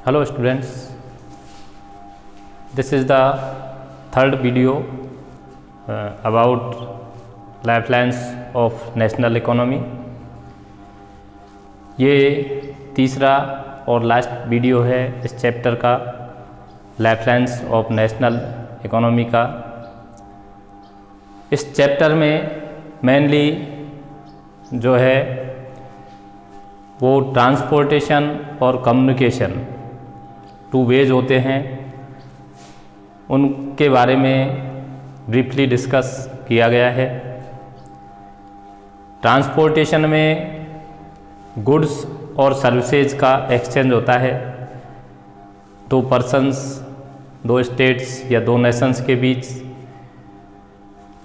Hello students, this is the third video about lifelines of national economy। ये तीसरा और last video है इस चैप्टर का, लाइफलाइंस ऑफ नेशनल इकोनॉमी का। इस चैप्टर में मेनली जो है वो ट्रांसपोर्टेशन और कम्युनिकेशन टू वेज होते हैं, उनके बारे में ब्रीफली डिस्कस किया गया है। ट्रांसपोर्टेशन में गुड्स और सर्विसेज का एक्सचेंज होता है, दो पर्सन्स, दो स्टेट्स या दो नेशंस के बीच।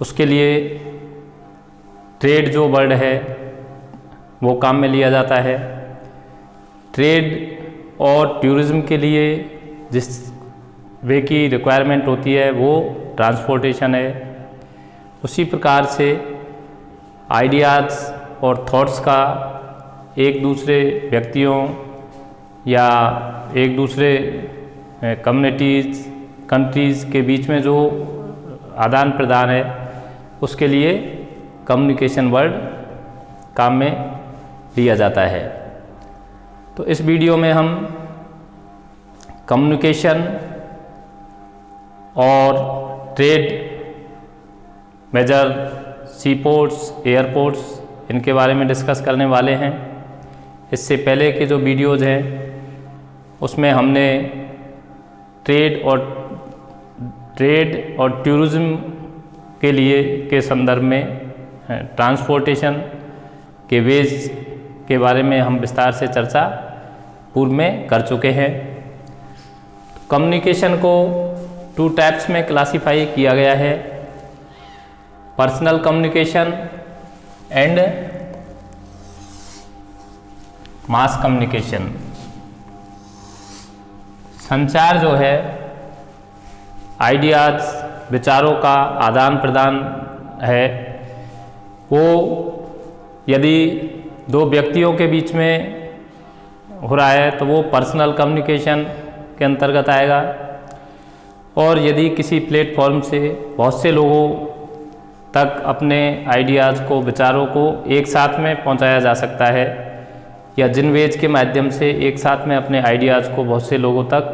उसके लिए ट्रेड जो वर्ड है वो काम में लिया जाता है। ट्रेड और टूरिज़्म के लिए जिस वे की रिक्वायरमेंट होती है वो ट्रांसपोर्टेशन है। उसी प्रकार से आइडियाज़ और थॉट्स का एक दूसरे व्यक्तियों या एक दूसरे कम्युनिटीज़, कंट्रीज़ के बीच में जो आदान प्रदान है उसके लिए कम्युनिकेशन वर्ड काम में लिया जाता है। तो इस वीडियो में हम कम्युनिकेशन और ट्रेड मेजर, सीपोर्ट्स, एयरपोर्ट्स, इनके बारे में डिस्कस करने वाले हैं। इससे पहले के जो वीडियोज़ हैं उसमें हमने ट्रेड और टूरिज़्म के लिए के संदर्भ में ट्रांसपोर्टेशन के वेज के बारे में हम विस्तार से चर्चा पूर्व में कर चुके हैं। कम्युनिकेशन को टू टाइप्स में क्लासिफाई किया गया है, personal communication and mass communication. संचार जो है आइडियाज़, विचारों का आदान प्रदान है, वो यदि दो व्यक्तियों के बीच में हो रहा है तो वो पर्सनल कम्युनिकेशन के अंतर्गत आएगा। और यदि किसी प्लेटफॉर्म से बहुत से लोगों तक अपने आइडियाज़ को, विचारों को एक साथ में पहुंचाया जा सकता है, या जिन वेज के माध्यम से एक साथ में अपने आइडियाज़ को बहुत से लोगों तक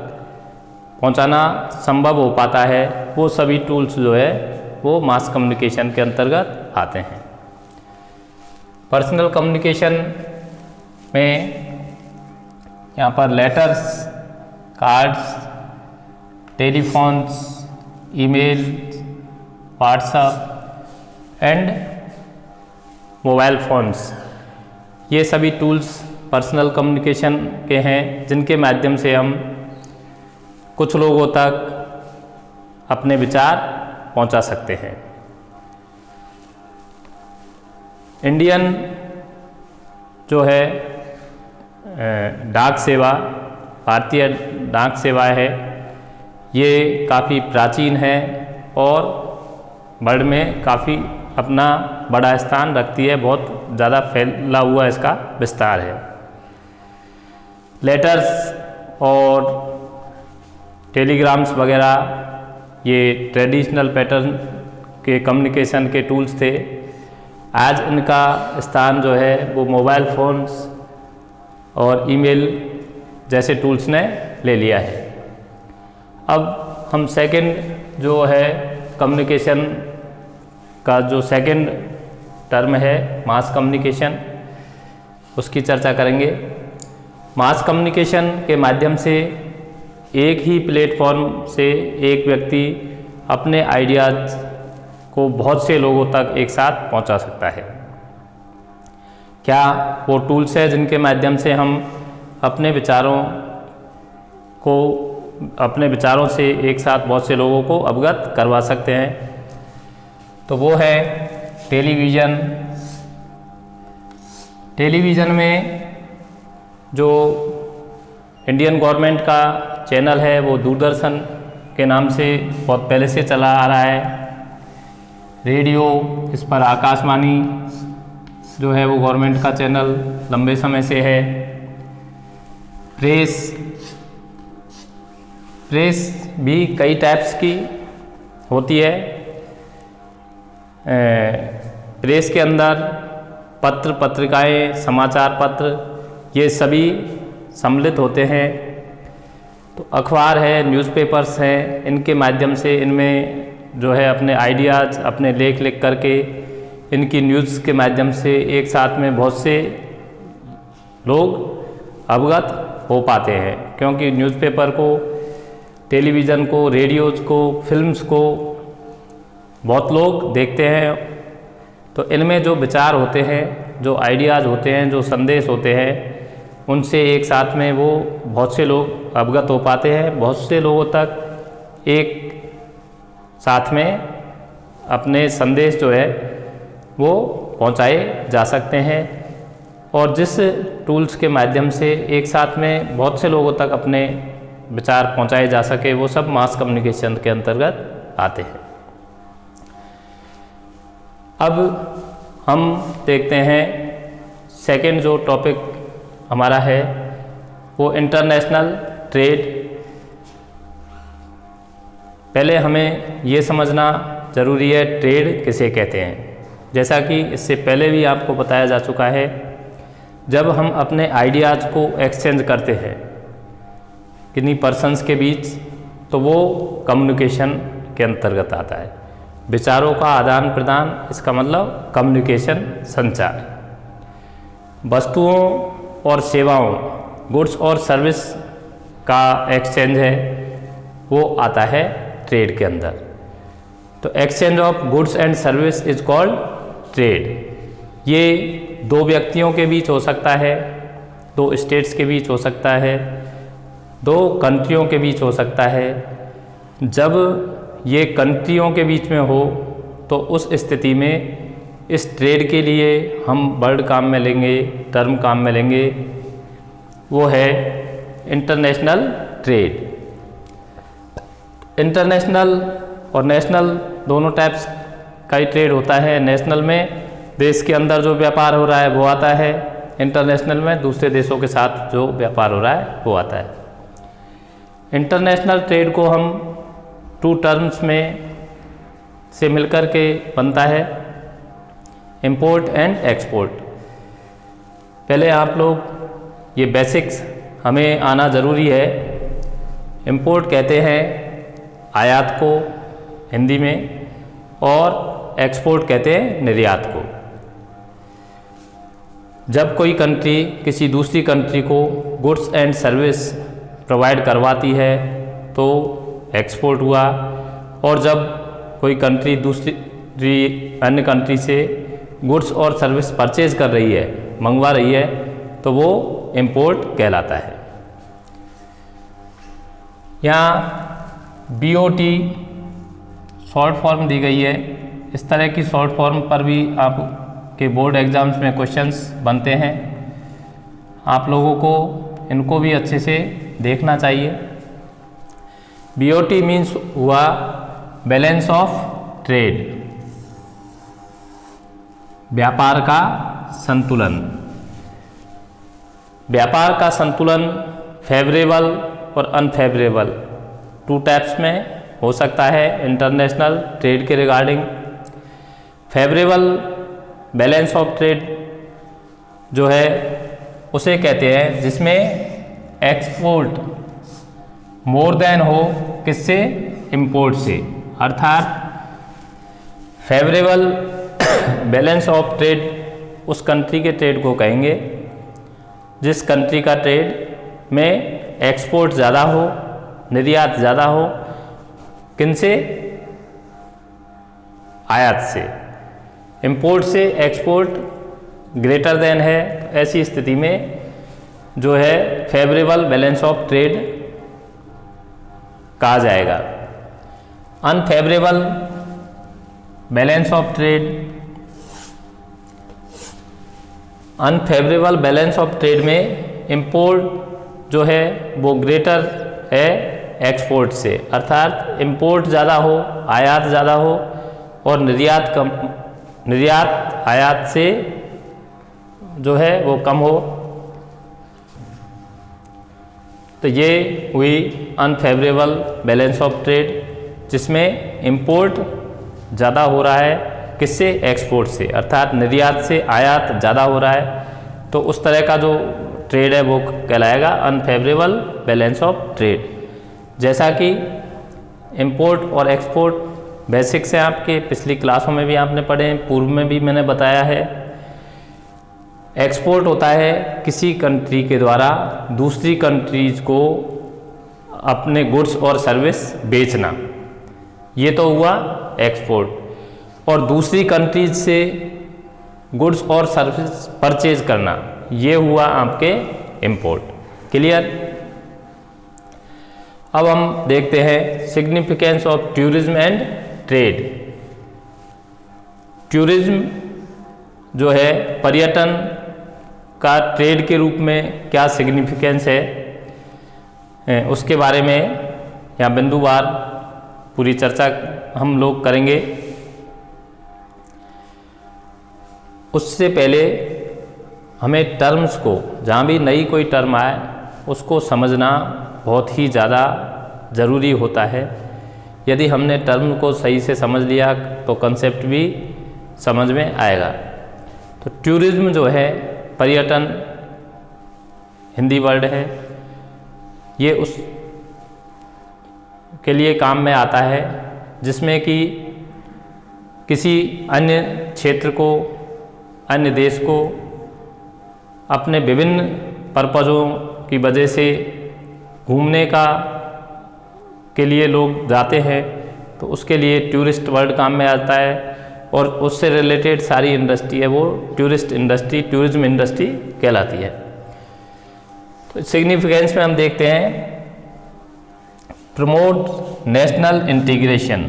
पहुंचाना संभव हो पाता है, वो सभी टूल्स जो है वो मास कम्युनिकेशन के अंतर्गत आते हैं। पर्सनल कम्युनिकेशन में यहाँ पर letters, cards, telephones, email, WhatsApp and mobile phones, ये सभी टूल्स पर्सनल कम्युनिकेशन के हैं, जिनके माध्यम से हम कुछ लोगों तक अपने विचार पहुँचा सकते हैं। इंडियन जो है डाक सेवा, भारतीय डाक सेवा है, ये काफ़ी प्राचीन है और वर्ल्ड में काफ़ी अपना बड़ा स्थान रखती है, बहुत ज़्यादा फैला हुआ इसका विस्तार है। लेटर्स और टेलीग्राम्स वगैरह ये ट्रेडिशनल पैटर्न के कम्युनिकेशन के टूल्स थे। आज इनका स्थान जो है वो मोबाइल फ़ोन्स और ईमेल जैसे टूल्स ने ले लिया है। अब हम सेकंड जो है कम्युनिकेशन का जो सेकंड टर्म है मास कम्युनिकेशन, उसकी चर्चा करेंगे। मास कम्युनिकेशन के माध्यम से एक ही प्लेटफॉर्म से एक व्यक्ति अपने आइडियाज़ को बहुत से लोगों तक एक साथ पहुंचा सकता है। क्या वो टूल्स है जिनके माध्यम से हम अपने विचारों से एक साथ बहुत से लोगों को अवगत करवा सकते हैं? तो वो है टेलीविज़न। टेलीविज़न में जो इंडियन गवर्नमेंट का चैनल है वो दूरदर्शन के नाम से बहुत पहले से चला आ रहा है। रेडियो, इस पर आकाशवाणी जो है वो गवर्नमेंट का चैनल लंबे समय से है। प्रेस प्रेस भी कई टाइप्स की होती है। प्रेस के अंदर पत्र, पत्रिकाएं, समाचार पत्र, ये सभी सम्मिलित होते हैं। तो अखबार है, न्यूज़पेपर्स हैं, इनके माध्यम से इनमें जो है अपने आइडियाज़, अपने लेख लिख करके इनकी न्यूज़ के माध्यम से एक साथ में बहुत से लोग अवगत हो पाते हैं, क्योंकि न्यूज़पेपर को, टेलीविज़न को, रेडियोज़ को, फिल्म्स को बहुत लोग देखते हैं। तो इनमें जो विचार होते हैं, जो आइडियाज़ होते हैं, जो संदेश होते हैं, उनसे एक साथ में वो बहुत से लोग अवगत हो पाते हैं। बहुत से लोगों तक एक साथ में अपने संदेश जो है वो पहुंचाए जा सकते हैं। और जिस टूल्स के माध्यम से एक साथ में बहुत से लोगों तक अपने विचार पहुंचाए जा सके, वो सब मास कम्युनिकेशन के अंतर्गत आते हैं। अब हम देखते हैं सेकंड जो टॉपिक हमारा है वो इंटरनेशनल ट्रेड। पहले हमें ये समझना ज़रूरी है ट्रेड किसे कहते हैं। जैसा कि इससे पहले भी आपको बताया जा चुका है, जब हम अपने आइडियाज़ को एक्सचेंज करते हैं किन्हीं पर्सन्स के बीच, तो वो कम्युनिकेशन के अंतर्गत आता है। विचारों का आदान प्रदान, इसका मतलब कम्युनिकेशन, संचार। वस्तुओं और सेवाओं, गुड्स और सर्विस का एक्सचेंज है, वो आता है ट्रेड के अंदर। तो exchange of goods and service is called trade. ये दो व्यक्तियों के बीच हो सकता है, दो स्टेट्स के बीच हो सकता है, दो कंट्रियों के बीच हो सकता है। जब ये कंट्रियों के बीच में हो तो उस स्थिति में इस ट्रेड के लिए हम वर्ड काम में लेंगे, टर्म काम में लेंगे, वो है इंटरनेशनल ट्रेड। इंटरनेशनल और नेशनल दोनों टाइप्स का ही ट्रेड होता है। नेशनल में देश के अंदर जो व्यापार हो रहा है वो आता है, इंटरनेशनल में दूसरे देशों के साथ जो व्यापार हो रहा है वो आता है। इंटरनेशनल ट्रेड को हम टू टर्म्स में से मिलकर के बनता है, इंपोर्ट एंड एक्सपोर्ट। पहले आप लोग ये बेसिक्स हमें आना ज़रूरी है। इंपोर्ट कहते हैं आयात को हिंदी में, और एक्सपोर्ट कहते हैं निर्यात को। जब कोई कंट्री किसी दूसरी कंट्री को गुड्स एंड सर्विस प्रोवाइड करवाती है तो एक्सपोर्ट हुआ, और जब कोई कंट्री दूसरी अन्य कंट्री से गुड्स और सर्विस परचेज कर रही है, मंगवा रही है, तो वो इंपोर्ट कहलाता है। यहाँ BOT शॉर्ट फॉर्म दी गई है। इस तरह की शॉर्ट फॉर्म पर भी आपके बोर्ड एग्जाम्स में क्वेश्चंस बनते हैं। आप लोगों को इनको भी अच्छे से देखना चाहिए। BOT मीन्स हुआ बैलेंस ऑफ ट्रेड, व्यापार का संतुलन। व्यापार का संतुलन फेवरेबल और अनफेवरेबल टू टाइप्स में हो सकता है इंटरनेशनल ट्रेड के regarding. Favourable balance of trade जो है उसे कहते हैं जिसमें एक्सपोर्ट मोर देन हो, किससे? इंपोर्ट से। अर्थात फेवरेबल बैलेंस ऑफ ट्रेड उस कंट्री के ट्रेड को कहेंगे जिस कंट्री का ट्रेड में एक्सपोर्ट ज़्यादा हो, निर्यात ज़्यादा हो, किनसे? आयात से। इंपोर्ट से एक्सपोर्ट ग्रेटर देन है, ऐसी स्थिति में जो है फेवरेबल बैलेंस ऑफ ट्रेड कहा जाएगा। Unfavourable balance of trade, unfavourable balance of trade में इंपोर्ट जो है वो ग्रेटर है एक्सपोर्ट से। अर्थात इंपोर्ट ज़्यादा हो, आयात ज़्यादा हो, और निर्यात कम, निर्यात आयात से जो है वो कम हो। तो ये हुई अनफेवरेबल बैलेंस ऑफ ट्रेड, जिसमें इंपोर्ट ज़्यादा हो रहा है किससे, एक्सपोर्ट से, अर्थात निर्यात से आयात ज़्यादा हो रहा है। तो उस तरह का जो ट्रेड है वो कहलाएगा अनफेवरेबल बैलेंस ऑफ ट्रेड। जैसा कि इंपोर्ट और एक्सपोर्ट बेसिक्स हैं आपके, पिछली क्लासों में भी आपने पढ़े हैं, पूर्व में भी मैंने बताया है। एक्सपोर्ट होता है किसी कंट्री के द्वारा दूसरी कंट्रीज को अपने गुड्स और सर्विस बेचना, ये तो हुआ एक्सपोर्ट। और दूसरी कंट्रीज से गुड्स और सर्विस परचेज करना, ये हुआ आपके इंपोर्ट। क्लियर। अब हम देखते हैं significance of tourism and trade. Tourism जो है पर्यटन का ट्रेड के रूप में क्या सिग्निफिकेंस है, उसके बारे में यहाँ बिंदुवार पूरी चर्चा हम लोग करेंगे। उससे पहले हमें टर्म्स को, जहाँ भी नई कोई टर्म आए उसको समझना बहुत ही ज़्यादा ज़रूरी होता है। यदि हमने टर्म को सही से समझ लिया तो कंसेप्ट भी समझ में आएगा। तो टूरिज्म जो है पर्यटन हिंदी वर्ड है, ये उस के लिए काम में आता है जिसमें कि किसी अन्य क्षेत्र को, अन्य देश को अपने विभिन्न पर्पज़ों की वजह से घूमने का के लिए लोग जाते हैं, तो उसके लिए टूरिस्ट वर्ड काम में आता है। और उससे रिलेटेड सारी इंडस्ट्री है वो टूरिस्ट इंडस्ट्री, टूरिज्म इंडस्ट्री कहलाती है। तो सिग्निफिकेंस में हम देखते हैं प्रमोट नेशनल इंटीग्रेशन।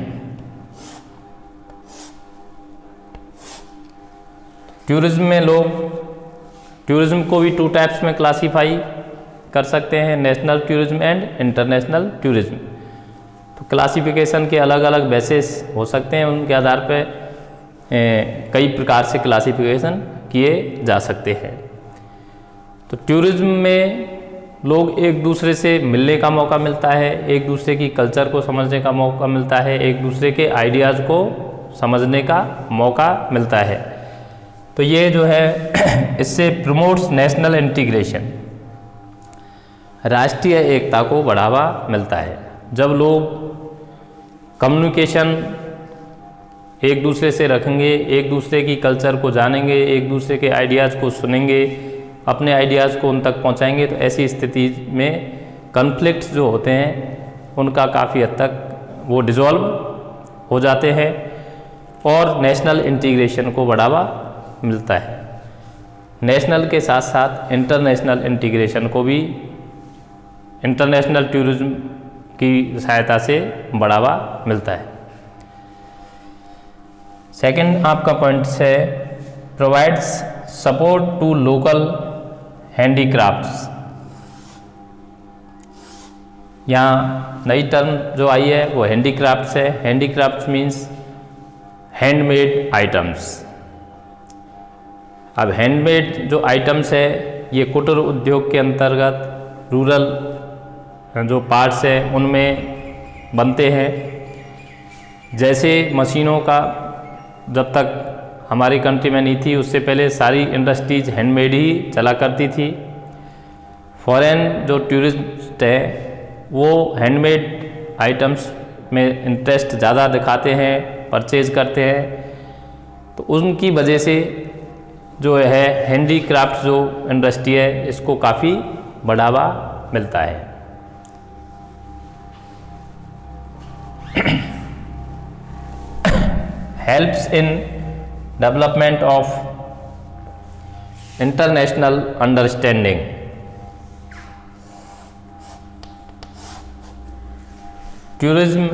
टूरिज्म में लोग टूरिज्म को भी 2 टाइप्स में क्लासीफाई कर सकते हैं, national tourism and international tourism. तो क्लासिफिकेशन के अलग अलग बेसिस हो सकते हैं, उनके आधार पर कई प्रकार से क्लासिफिकेशन किए जा सकते हैं। तो टूरिज्म में लोग एक दूसरे से मिलने का मौका मिलता है, एक दूसरे की कल्चर को समझने का मौका मिलता है, एक दूसरे के आइडियाज़ को समझने का मौका मिलता है। तो ये जो है इससे प्रमोट्स नेशनल इंटीग्रेशन, राष्ट्रीय एकता को बढ़ावा मिलता है। जब लोग कम्युनिकेशन एक दूसरे से रखेंगे, एक दूसरे की कल्चर को जानेंगे, एक दूसरे के आइडियाज़ को सुनेंगे, अपने आइडियाज़ को उन तक पहुंचाएंगे, तो ऐसी स्थिति में कॉन्फ्लिक्ट्स जो होते हैं उनका काफ़ी हद तक वो डिसॉल्व हो जाते हैं और नेशनल इंटीग्रेशन को बढ़ावा मिलता है। नेशनल के साथ साथ इंटरनेशनल इंटीग्रेशन को भी इंटरनेशनल टूरिज्म की सहायता से बढ़ावा मिलता है। सेकंड आपका पॉइंट है provides support to local handicrafts. यहाँ नई टर्म जो आई है वो हैंडीक्राफ्ट्स है। Handicrafts means handmade items. अब हैंडमेड जो आइटम्स है ये कुटीर उद्योग के अंतर्गत रूरल जो पार्ट्स है उनमें बनते हैं। जैसे मशीनों का जब तक हमारी कंट्री में नहीं थी उससे पहले सारी इंडस्ट्रीज हैंडमेड ही चला करती थी। फॉरेन जो टूरिस्ट है वो हैंडमेड आइटम्स में इंटरेस्ट ज़्यादा दिखाते हैं, परचेज करते हैं, तो उनकी वजह से जो है हैंडीक्राफ्ट जो इंडस्ट्री है इसको काफ़ी बढ़ावा मिलता है। helps in development of international understanding। Tourism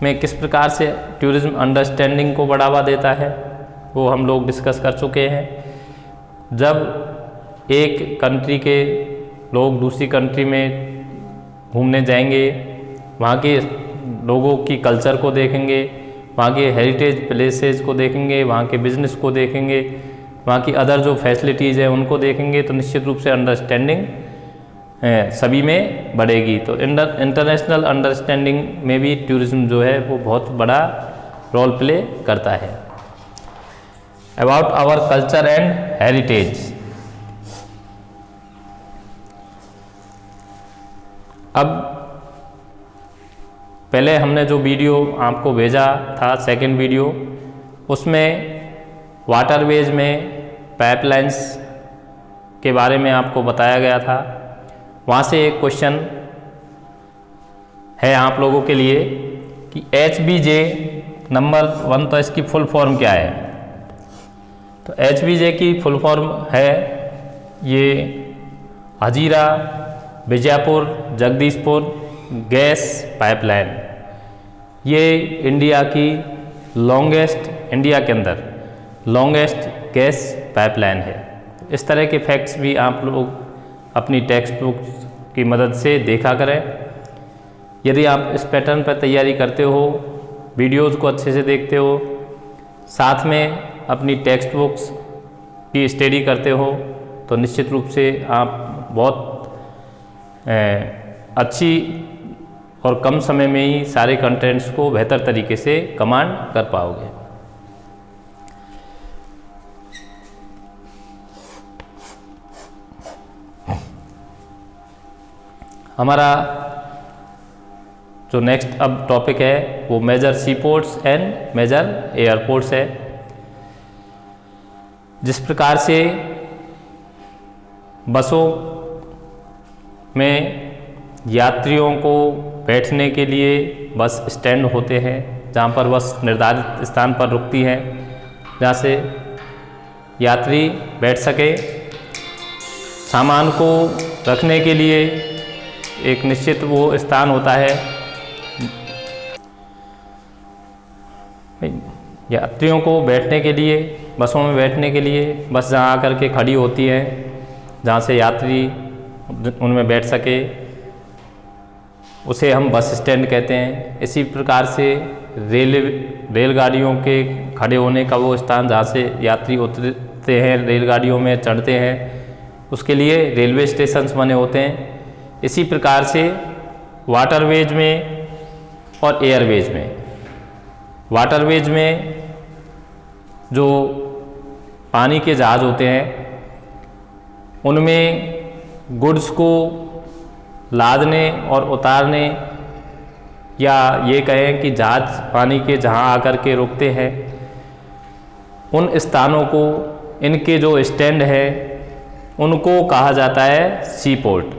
में किस प्रकार से टूरिज्म अंडरस्टैंडिंग को बढ़ावा देता है वो हम लोग डिस्कस कर चुके हैं। जब एक कंट्री के लोग दूसरी कंट्री में घूमने जाएंगे, वहाँ के लोगों की कल्चर को देखेंगे, वहाँ के हेरिटेज प्लेसेस को देखेंगे, वहाँ के बिजनेस को देखेंगे, वहाँ की अदर जो फैसिलिटीज़ है उनको देखेंगे, तो निश्चित रूप से अंडरस्टैंडिंग सभी में बढ़ेगी। तो इंटरनेशनल अंडरस्टैंडिंग में भी टूरिज्म जो है वो बहुत बड़ा रोल प्ले करता है। About our culture and heritage. अब पहले हमने जो वीडियो आपको भेजा था, सेकंड वीडियो, उसमें वाटरवेज में पाइपलाइंस के बारे में आपको बताया गया था। वहाँ से एक क्वेश्चन है आप लोगों के लिए कि HBJ नंबर 1, तो इसकी फुल फॉर्म क्या है। तो HBJ की फुल फॉर्म है ये हजीरा बीजापुर जगदीशपुर गैस पाइपलाइन। ये इंडिया की लॉन्गेस्ट, इंडिया के अंदर लॉन्गेस्ट गैस पाइपलाइन है। इस तरह के फैक्ट्स भी आप लोग अपनी टेक्स्ट बुक की मदद से देखा करें। यदि आप इस पैटर्न पर तैयारी करते हो, वीडियोज़ को अच्छे से देखते हो, साथ में अपनी टेक्स्ट बुक्स की स्टडी करते हो, तो निश्चित रूप से आप बहुत अच्छी और कम समय में ही सारे कंटेंट्स को बेहतर तरीके से कमांड कर पाओगे। हमारा जो नेक्स्ट अब टॉपिक है वो major sea ports and major airports है। जिस प्रकार से बसों में यात्रियों को बैठने के लिए बस स्टैंड होते हैं, जहाँ पर बस निर्धारित स्थान पर रुकती है, जहाँ से यात्री बैठ सके। सामान को रखने के लिए एक निश्चित वो स्थान होता है। यात्रियों को बैठने के लिए, बसों में बैठने के लिए बस जहाँ आकर के खड़ी होती है, जहाँ से यात्री उनमें बैठ सके, उसे हम बस स्टैंड कहते हैं। इसी प्रकार से रेलगाड़ियों के खड़े होने का वो स्थान जहाँ से यात्री उतरते हैं, रेलगाड़ियों में चढ़ते हैं, उसके लिए रेलवे स्टेशंस बने होते हैं। इसी प्रकार से वाटरवेज में और एयरवेज में, वाटरवेज में जो पानी के जहाज़ होते हैं, उनमें गुड्स को लादने और उतारने, या ये कहें कि जहाज़ पानी के जहाँ आकर के रुकते हैं, उन स्थानों को, इनके जो स्टैंड है, उनको कहा जाता है सी पोर्ट।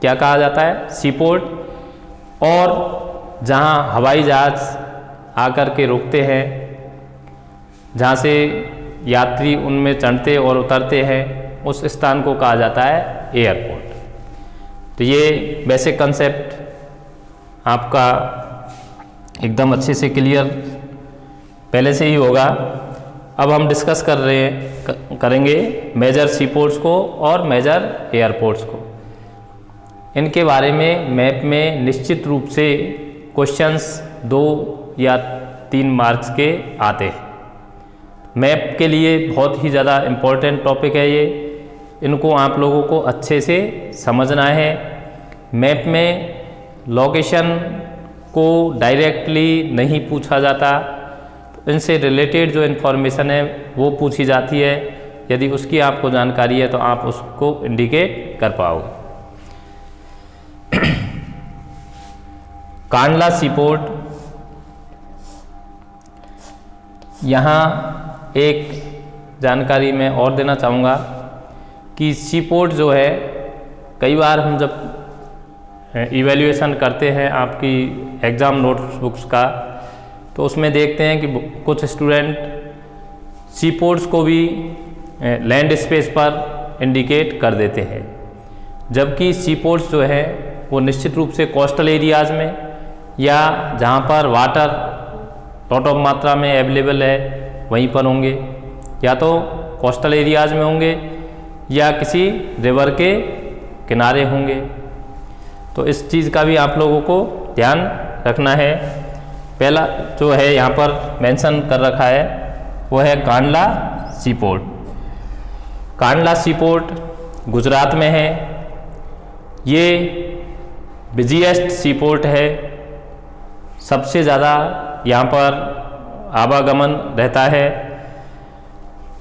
क्या कहा जाता है? सी पोर्ट। और जहाँ हवाई जहाज़ आकर के रुकते हैं, जहाँ से यात्री उनमें चढ़ते और उतरते हैं, उस स्थान को कहा जाता है एयरपोर्ट। तो ये बेसिक कंसेप्ट आपका एकदम अच्छे से क्लियर पहले से ही होगा। अब हम डिस्कस करेंगे मेजर सी पोर्ट्स को और मेजर एयरपोर्ट्स को। इनके बारे में मैप में निश्चित रूप से क्वेश्चंस 2 या 3 मार्क्स के आते हैं। मैप के लिए बहुत ही ज़्यादा इम्पोर्टेंट टॉपिक है ये। इनको आप लोगों को अच्छे से समझना है। मैप में लोकेशन को डायरेक्टली नहीं पूछा जाता, इनसे रिलेटेड जो इन्फॉर्मेशन है वो पूछी जाती है। यदि उसकी आपको जानकारी है तो आप उसको इंडिकेट कर पाओगे। कांडला सी पोर्ट, यहाँ एक जानकारी मैं और देना चाहूँगा कि सी पोर्ट जो है, कई बार हम जब इवैल्यूएशन करते हैं आपकी एग्ज़ाम नोटबुक्स का, तो उसमें देखते हैं कि कुछ स्टूडेंट सी पोर्ट्स को भी लैंड स्पेस पर इंडिकेट कर देते हैं, जबकि सी पोर्ट्स जो है वो निश्चित रूप से कोस्टल एरियाज़ में या जहाँ पर वाटर लॉट ऑफ मात्रा में अवेलेबल है वहीं पर होंगे, या तो कोस्टल एरियाज़ में होंगे या किसी रिवर के किनारे होंगे। तो इस चीज़ का भी आप लोगों को ध्यान रखना है। पहला जो है यहाँ पर मेंशन कर रखा है वो है कांडला सी पोर्ट। कांडला सी पोर्ट गुजरात में है। ये बिजीएस्ट सी पोर्ट है, सबसे ज़्यादा यहाँ पर आवागमन रहता है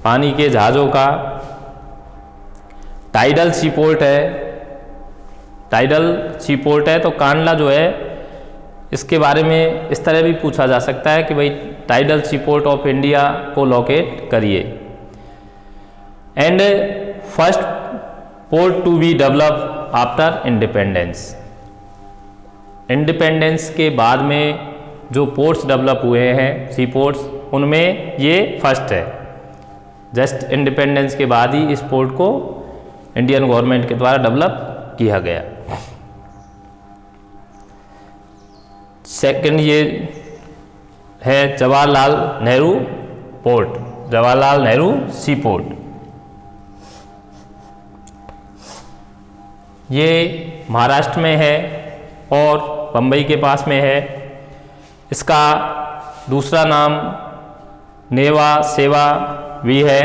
पानी के जहाज़ों का। टाइडल सी पोर्ट है, टाइडल सी पोर्ट है तो कांडला जो है इसके बारे में इस तरह भी पूछा जा सकता है कि भाई tidal sea port of India को लोकेट करिए। And first port to be develop after independence, independence के बाद में जो पोर्ट्स डेवलप हुए हैं सी पोर्ट्स, उनमें ये फर्स्ट है। जस्ट इंडिपेंडेंस के बाद ही इस पोर्ट को इंडियन गवर्नमेंट के द्वारा डेवलप किया गया। सेकंड ये है जवाहरलाल नेहरू पोर्ट, जवाहरलाल नेहरू सी पोर्ट। ये महाराष्ट्र में है और बम्बई के पास में है। इसका दूसरा नाम नेवा सेवा भी है।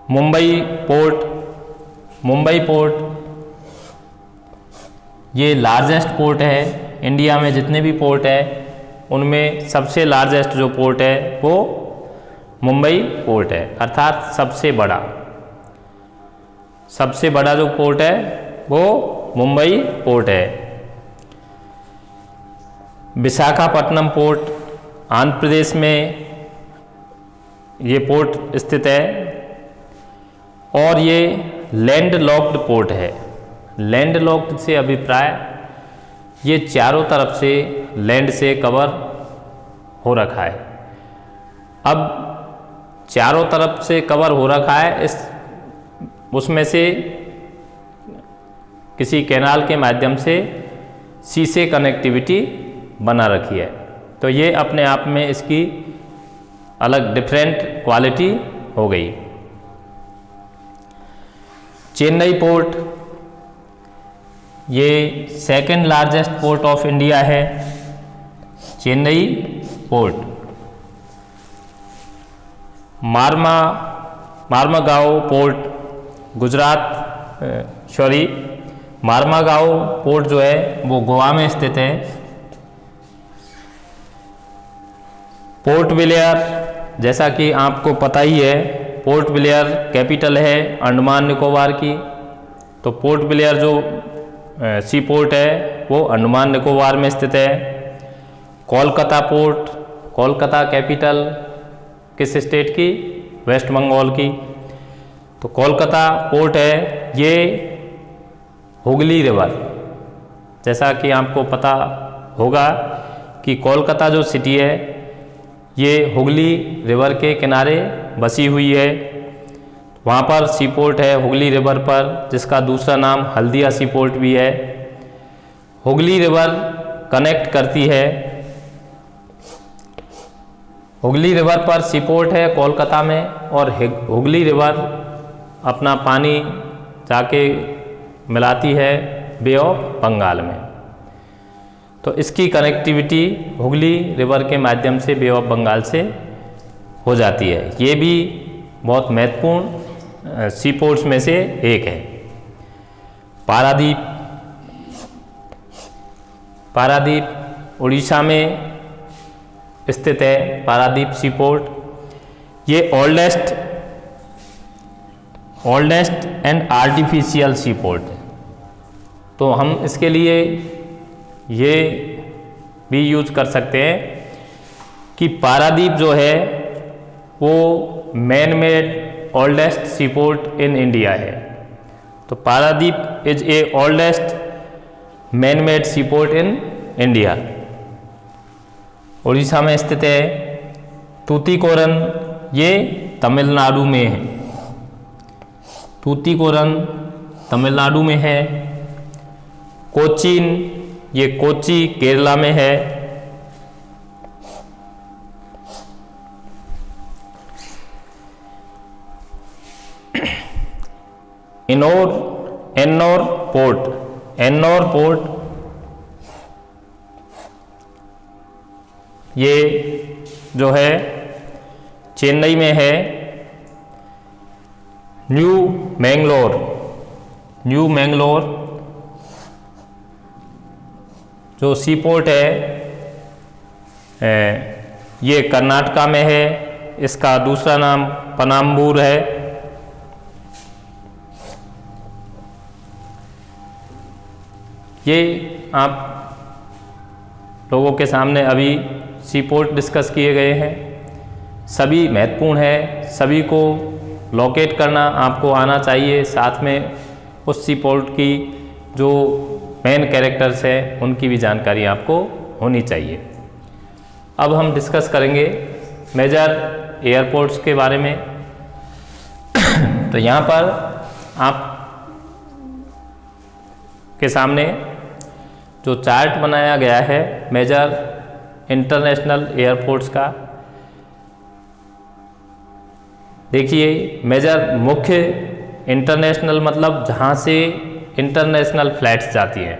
मुंबई पोर्ट, मुंबई पोर्ट ये लार्जेस्ट पोर्ट है इंडिया में। जितने भी पोर्ट है उनमें सबसे लार्जेस्ट जो पोर्ट है वो मुंबई पोर्ट है, अर्थात सबसे बड़ा, सबसे बड़ा जो पोर्ट है वो मुंबई पोर्ट है। विशाखापट्टनम पोर्ट आंध्र प्रदेश में ये पोर्ट स्थित है और ये लैंड लॉक्ड पोर्ट है। लैंड लॉक्ड से अभिप्राय ये चारों तरफ से लैंड से कवर हो रखा है। अब चारों तरफ से कवर हो रखा है, उसमें से किसी कैनाल के माध्यम से सी से कनेक्टिविटी बना रखी है। तो ये अपने आप में इसकी अलग डिफरेंट क्वालिटी हो गई। चेन्नई पोर्ट ये second largest port of India है, Chennai port. Marmagao port Gujarat, Marmagao port जो है वो गोवा में स्थित है। पोर्ट ब्लेयर, जैसा कि आपको पता ही है, पोर्ट ब्लेयर कैपिटल है अंडमान निकोबार की। तो पोर्ट ब्लेयर जो सी पोर्ट है वो अंडमान निकोबार में स्थित है। कोलकाता पोर्ट, कोलकाता कैपिटल किस स्टेट की? वेस्ट बंगाल की। तो कोलकाता पोर्ट है ये हुगली रिवर, जैसा कि आपको पता होगा कि कोलकाता जो सिटी है ये हुगली रिवर के किनारे बसी हुई है। वहाँ पर सी पोर्ट है हुगली रिवर पर, जिसका दूसरा नाम हल्दिया सी पोर्ट भी है। हुगली रिवर कनेक्ट करती है, हुगली रिवर पर सी पोर्ट है कोलकाता में, और हुगली रिवर अपना पानी जाके मिलाती है बे ऑफ बंगाल में। तो इसकी कनेक्टिविटी हुगली रिवर के माध्यम से बे ऑफ बंगाल से हो जाती है। ये भी बहुत महत्वपूर्ण सी पोर्ट्स में से एक है। पारादीप, पारादीप उड़ीसा में स्थित है। पारादीप सी पोर्ट ये oldest and artificial sea port है। तो हम इसके लिए ये भी यूज कर सकते हैं कि पारादीप जो है वो man made oldest sea port in India है। तो Paradip is a oldest man made sea port in India. Orissa में स्थित है। तूतीकोरन ये तमिलनाडु में है, तूतीकोरन तमिलनाडु में है। कोचीन ये कोची केरला में है। एन्नोर पोर्ट ये जो है चेन्नई में है। न्यू मैंगलोर जो सी पोर्ट है ये कर्नाटका में है। इसका दूसरा नाम पनाम्बूर है। ये आप लोगों के सामने अभी सी पोर्ट डिस्कस किए गए हैं, सभी महत्वपूर्ण है, सभी को लोकेट करना आपको आना चाहिए। साथ में उस सी पोर्ट की जो मेन कैरेक्टर्स हैं उनकी भी जानकारी आपको होनी चाहिए। अब हम डिस्कस करेंगे मेजर एयरपोर्ट्स के बारे में। तो यहाँ पर आप के सामने जो चार्ट बनाया गया है मेजर इंटरनेशनल एयरपोर्ट्स का, देखिए मेजर मुख्य इंटरनेशनल मतलब जहाँ से इंटरनेशनल फ्लाइट्स जाती हैं।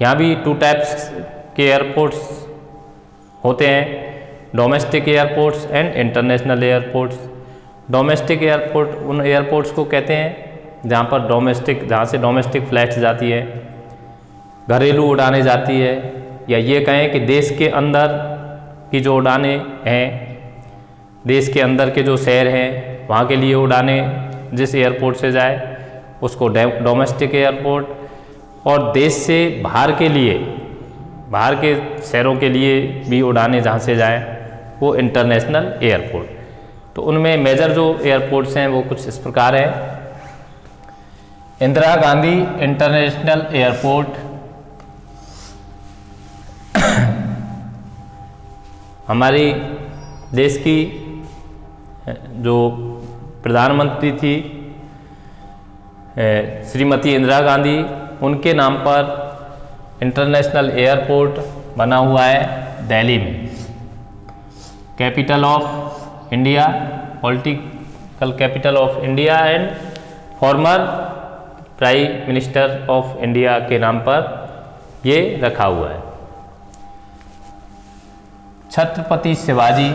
यहाँ भी 2 टाइप्स के एयरपोर्ट्स होते हैं, domestic airports and international airports. Domestic airport उन एयरपोर्ट्स को कहते हैं जहाँ से डोमेस्टिक फ्लाइट्स जाती है, घरेलू उड़ानें जाती है, या ये कहें कि देश के अंदर की जो उड़ानें हैं, देश के अंदर के जो शहर हैं वहाँ के लिए उड़ानें जिस एयरपोर्ट से जाए उसको डोमेस्टिक एयरपोर्ट, और देश से बाहर के शहरों के लिए भी उड़ानें जहाँ से जाएं वो इंटरनेशनल एयरपोर्ट। तो उनमें मेजर जो एयरपोर्ट्स हैं वो कुछ इस प्रकार हैं। इंदिरा गांधी इंटरनेशनल एयरपोर्ट हमारी देश की जो प्रधानमंत्री थी श्रीमती इंदिरा गांधी, उनके नाम पर इंटरनेशनल एयरपोर्ट बना हुआ है दिल्ली में। Capital of India, political capital of India and former prime minister of India के नाम पर ये रखा हुआ है। छत्रपति शिवाजी,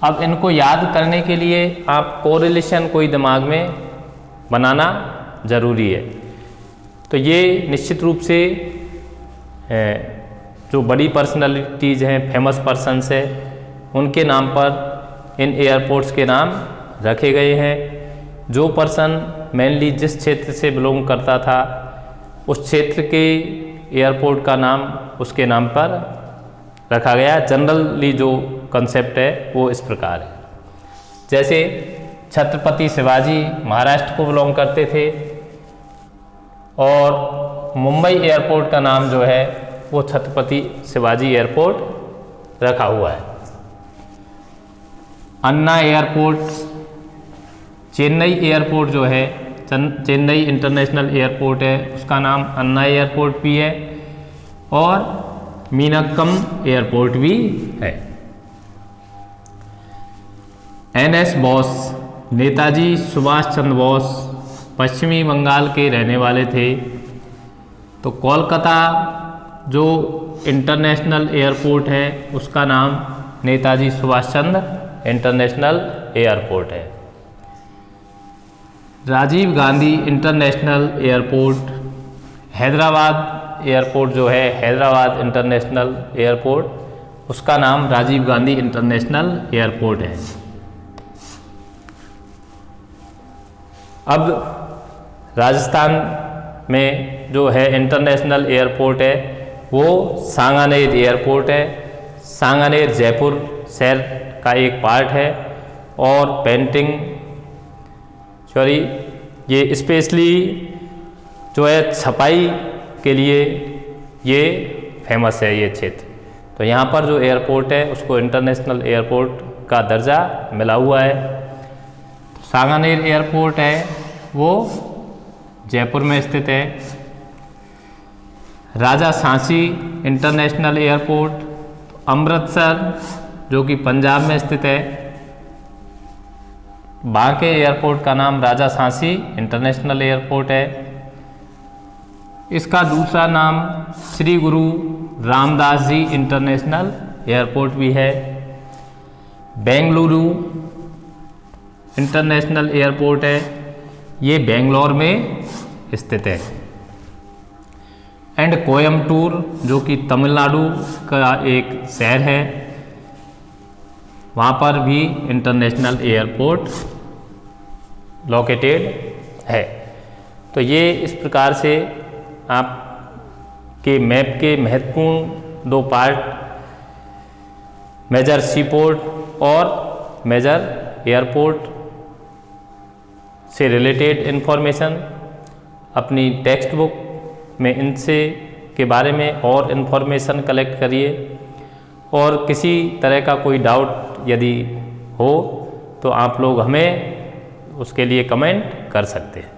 अब इनको याद करने के लिए आप कोरिलेशन कोई दिमाग में बनाना ज़रूरी है। तो ये निश्चित रूप से जो बड़ी पर्सनालिटीज़ हैं, फेमस पर्सन्स हैं, उनके नाम पर इन एयरपोर्ट्स के नाम रखे गए हैं। जो पर्सन मेनली जिस क्षेत्र से बिलोंग करता था उस क्षेत्र के एयरपोर्ट का नाम उसके नाम पर रखा गया। जनरली जो कंसेप्ट है वो इस प्रकार है। जैसे छत्रपति शिवाजी महाराष्ट्र को बिलोंग करते थे और मुंबई एयरपोर्ट का नाम जो है वो छत्रपति शिवाजी एयरपोर्ट रखा हुआ है। अन्ना एयरपोर्ट, चेन्नई एयरपोर्ट जो है, चेन्नई इंटरनेशनल एयरपोर्ट है, उसका नाम अन्ना एयरपोर्ट भी है, और मीनक्कम एयरपोर्ट भी है। NS बोस, नेताजी सुभाष चंद्र बोस पश्चिमी बंगाल के रहने वाले थे। तो कोलकाता जो इंटरनेशनल एयरपोर्ट है उसका नाम नेताजी सुभाष चंद्र इंटरनेशनल एयरपोर्ट है। Rajiv Gandhi international airport, Hyderabad airport जो है, हैदराबाद इंटरनेशनल एयरपोर्ट, उसका नाम राजीव गांधी इंटरनेशनल एयरपोर्ट है। अब राजस्थान में जो है इंटरनेशनल एयरपोर्ट है वो सांगानेर एयरपोर्ट है। सांगानेर जयपुर शहर का एक पार्ट है, और ये स्पेशली जो है छपाई के लिए ये फेमस है ये क्षेत्र। तो यहाँ पर जो एयरपोर्ट है उसको इंटरनेशनल एयरपोर्ट का दर्जा मिला हुआ है। सांगानेर एयरपोर्ट है वो जयपुर में स्थित है। राजा सांची इंटरनेशनल एयरपोर्ट अमृतसर जो कि पंजाब में स्थित है। बांके एयरपोर्ट का नाम राजा सांची इंटरनेशनल एयरपोर्ट है। इसका दूसरा नाम श्री गुरु रामदास जी इंटरनेशनल एयरपोर्ट भी है। बेंगलुरु इंटरनेशनल एयरपोर्ट है, ये बेंगलोर में स्थित है। एंड कोयम्बटूर जो कि तमिलनाडु का एक शहर है, वहाँ पर भी इंटरनेशनल एयरपोर्ट लोकेटेड है। तो ये इस प्रकार से आपके मैप के महत्वपूर्ण 2 पार्ट, मेजर सीपोर्ट और मेजर एयरपोर्ट से रिलेटेड इन्फॉर्मेशन अपनी टेक्स्ट बुक में इनसे के बारे में और इन्फॉर्मेशन कलेक्ट करिए। और किसी तरह का कोई डाउट यदि हो तो आप लोग हमें उसके लिए कमेंट कर सकते हैं।